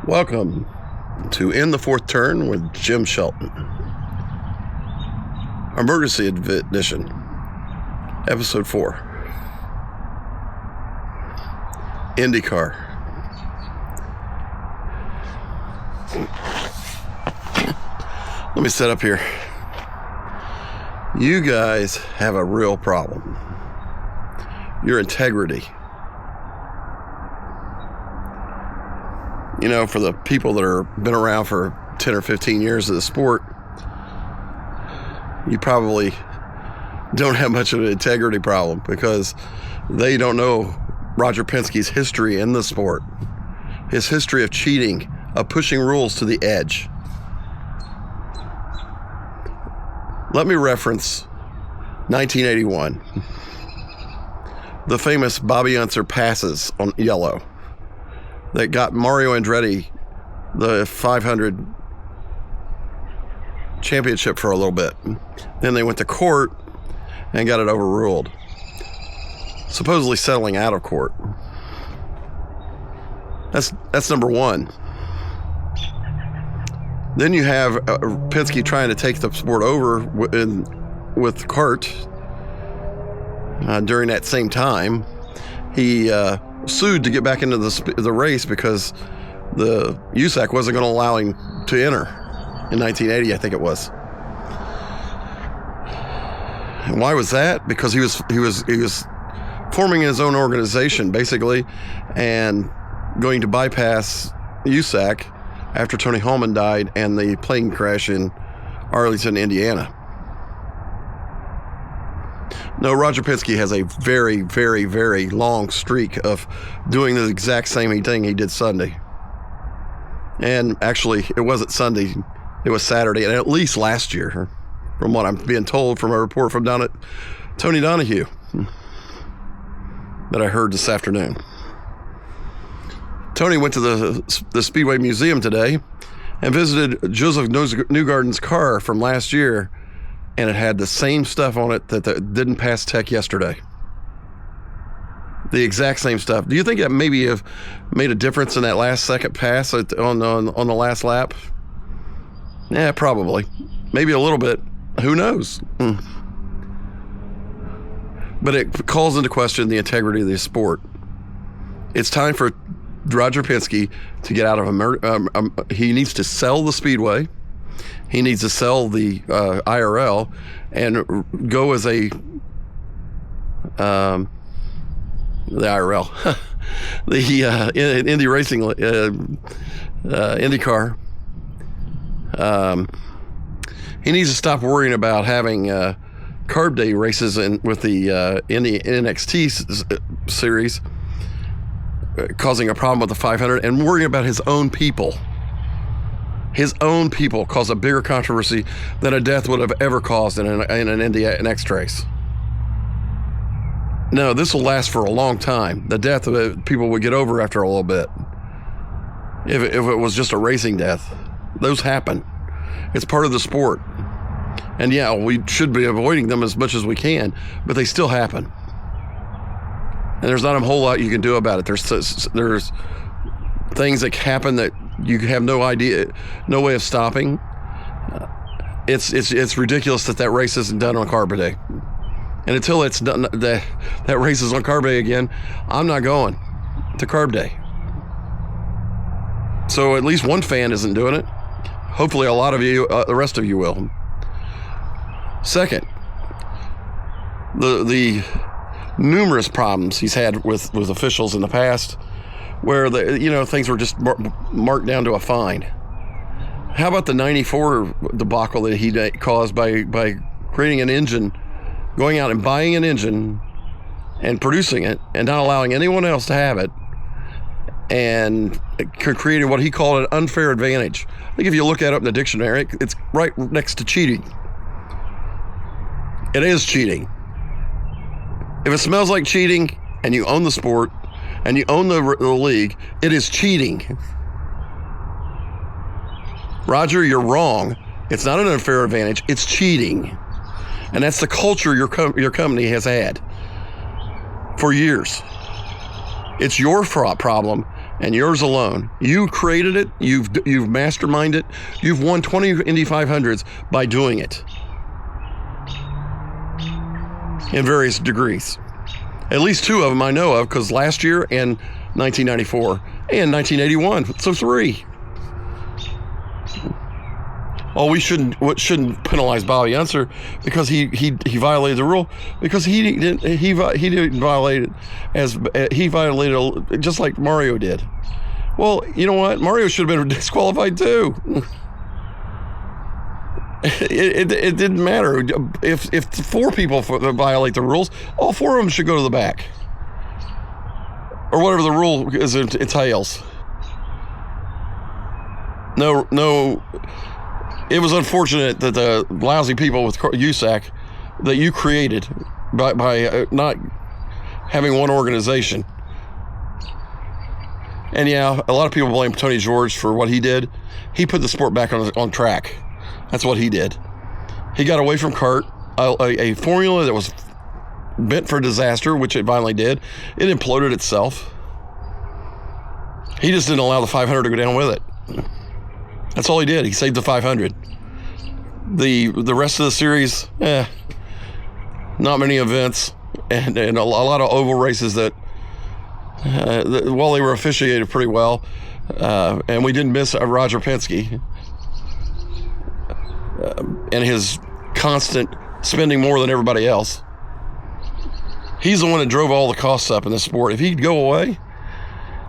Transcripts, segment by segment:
Welcome to In the Fourth Turn with Jim Shelton. Emergency Edition, Episode 4. IndyCar. Let me set up here. You guys have a real problem. Your integrity. You know, for the people that are been around for 10 or 15 years of the sport, you probably don't have much of an integrity problem because they don't know Roger Penske's history in the sport, his history of cheating, of pushing rules to the edge. Let me reference 1981, the famous Bobby Unser passes on yellow that got Mario Andretti the 500 championship for a little bit. Then they went to court and got it overruled, supposedly settling out of court. That's number one. Then you have Penske trying to take the sport over with kart. During that same time, he sued to get back into the race because the USAC wasn't going to allow him to enter in 1980, I think it was. And why was that? Because he was forming his own organization basically, and going to bypass USAC after Tony Holman died and the plane crash in Arlington, Indiana. No, Roger Penske has a very, very, very long streak of doing the exact same thing he did Sunday. And actually, it wasn't Sunday, it was Saturday, and at least last year, from what I'm being told from a report from down at Tony Donahue that I heard this afternoon. Tony went to the Speedway Museum today and visited Joseph Newgarden's car from last year, and it had the same stuff on it that didn't pass tech yesterday. The exact same stuff. Do you think that maybe have made a difference in that last second pass on the last lap? Yeah, probably. Maybe a little bit. Who knows? But it calls into question the integrity of the sport. It's time for Roger Penske to get out of he needs to sell the Speedway. He needs to sell the IRL and go as the IRL, the Indy Racing, IndyCar. He needs to stop worrying about having carb day races with the Indy NXT series, causing a problem with the 500, and worrying about his own people. His own people cause a bigger controversy than a death would have ever caused in an Indy NXT race. No, this will last for a long time. The death of it, people would get over after a little bit. If it was just a racing death, those happen. It's part of the sport. And yeah, we should be avoiding them as much as we can, but they still happen. And there's not a whole lot you can do about it. There's things that happen that you have no idea, no way of stopping. It's ridiculous that race isn't done on carb day. And until it's done, that race is on carb day again, I'm not going to carb day. So at least one fan isn't doing it. Hopefully a lot of you, the rest of you will. Second, the numerous problems he's had with officials in the past, where things were just marked down to a fine. How about the 94 debacle that he caused by creating an engine, going out and buying an engine and producing it and not allowing anyone else to have it, and created what he called an unfair advantage. I think if you look at it up in the dictionary, it's right next to cheating. It is cheating. If it smells like cheating and you own the sport and you own the league, it is cheating. Roger, you're wrong. It's not an unfair advantage. It's cheating. And that's the culture your company has had for years. It's your problem, and yours alone. You created it. You've masterminded it. You've won 20 Indy 500s by doing it in various degrees. At least 2 of them I know of, because last year and 1994 and 1981. So 3. Oh, we shouldn't penalize Bobby Unser because he violated the rule, because he didn't violate it as he violated just like Mario did. Well, you know what? Mario should have been disqualified too. It didn't matter if 4 people violate the rules, all 4 of them should go to the back, or whatever the rule entails. No. It was unfortunate that the lousy people with USAC that you created by not having one organization. And yeah, a lot of people blame Tony George for what he did. He put the sport back on track. That's what he did. He got away from CART, a formula that was bent for disaster, which it finally did. It imploded itself. He just didn't allow the 500 to go down with it. That's all he did. He saved the 500. The rest of the series, not many events, and a lot of oval races that they were officiated pretty well, and we didn't miss Roger Penske and his constant spending more than everybody else. He's the one that drove all the costs up in the sport. If he'd go away,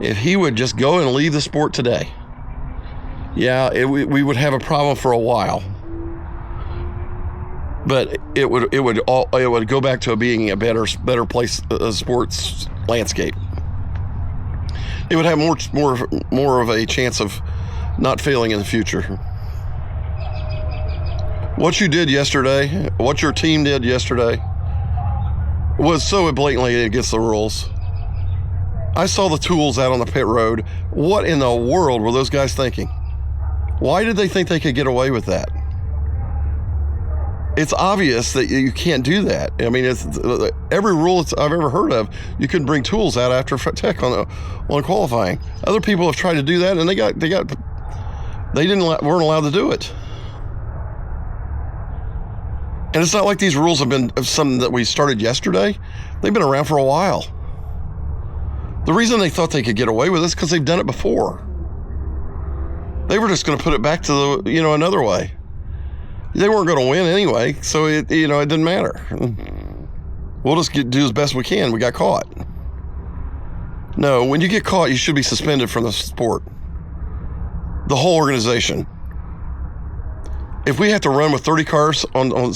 if he would just go and leave the sport today, yeah, we would have a problem for a while, but it would go back to being a better place, sports landscape. It would have more of a chance of not failing in the future. What you did yesterday, what your team did yesterday, was so blatantly against the rules. I saw the tools out on the pit road. What in the world were those guys thinking? Why did they think they could get away with that? It's obvious that you can't do that. I mean, it's every rule I've ever heard of, you couldn't bring tools out after tech on qualifying. Other people have tried to do that, and they weren't allowed to do it. And it's not like these rules have been something that we started yesterday. They've been around for a while. The reason they thought they could get away with this is because they've done it before. They were just going to put it back to another way. They weren't going to win anyway, so it didn't matter. We'll just do as best we can. We got caught. No, when you get caught, you should be suspended from the sport. The whole organization. If we have to run with 30 cars on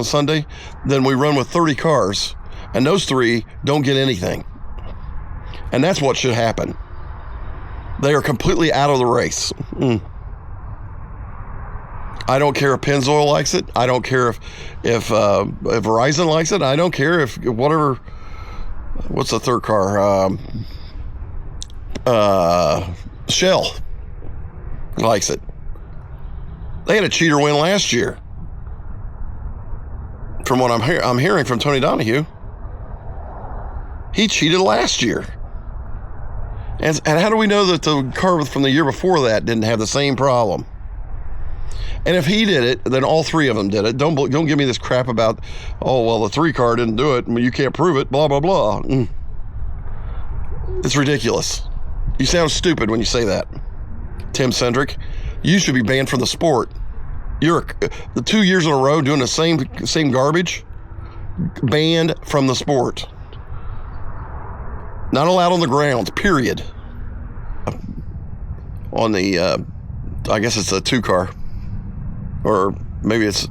Sunday, then we run with 30 cars, and those 3 don't get anything. And that's what should happen. They are completely out of the race. I don't care if Pennzoil likes it. I don't care if Verizon likes it. I don't care if whatever. What's the third car? Shell likes it. They had a cheater win last year. From what I'm hearing from Tony Donahue, he cheated last year. And how do we know that the car from the year before that didn't have the same problem? And if he did it, then all 3 of them did it. Don't give me this crap about, oh, well, the 3 car didn't do it. You can't prove it, blah, blah, blah. It's ridiculous. You sound stupid when you say that. Tim Cindric, you should be banned from the sport. You're the 2 years in a row doing the same garbage, banned from the sport. Not allowed on the grounds, period. On the, I guess it's a 2 car, or maybe it's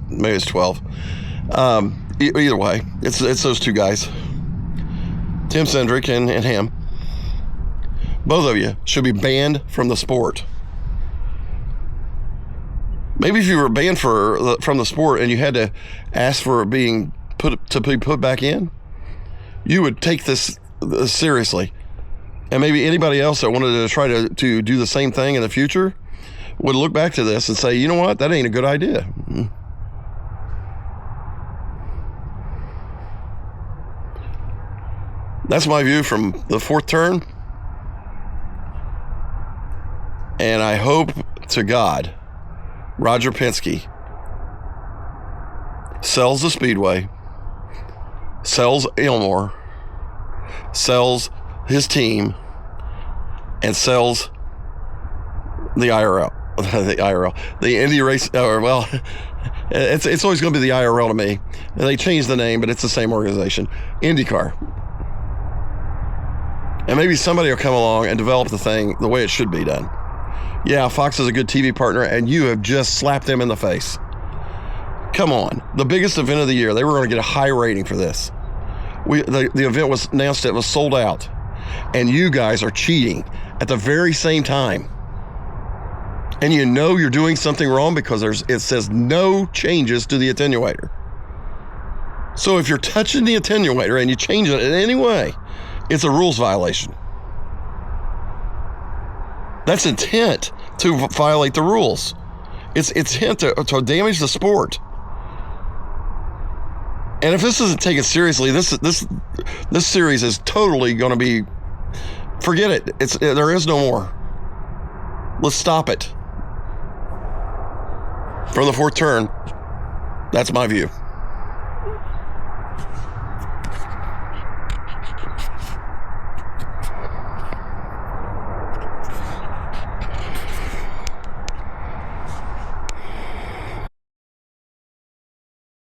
12. Either way, it's those 2 guys, Tim Cindric and him. Both of you should be banned from the sport. Maybe if you were banned from the sport and you had to ask for being put back in, you would take this seriously. And maybe anybody else that wanted to try to do the same thing in the future would look back to this and say, you know what, that ain't a good idea. That's my view from the 4th turn And I hope to God Roger Penske sells the Speedway, sells Ilmore, sells his team, and sells the IRL. The Indy race, well, it's always going to be the IRL to me. They changed the name, but it's the same organization, IndyCar. And maybe somebody will come along and develop the thing the way it should be done. Yeah, Fox is a good TV partner, and you have just slapped them in the face. Come on. The biggest event of the year. They were going to get a high rating for this. The event was announced, it was sold out. And you guys are cheating at the very same time. And you know you're doing something wrong because it says no changes to the attenuator. So if you're touching the attenuator and you change it in any way, it's a rules violation. That's intent to violate the rules. It's intent to damage the sport. And if this isn't taken seriously, this series is totally going to be, forget it. There is no more. Let's stop it. From the fourth turn, that's my view.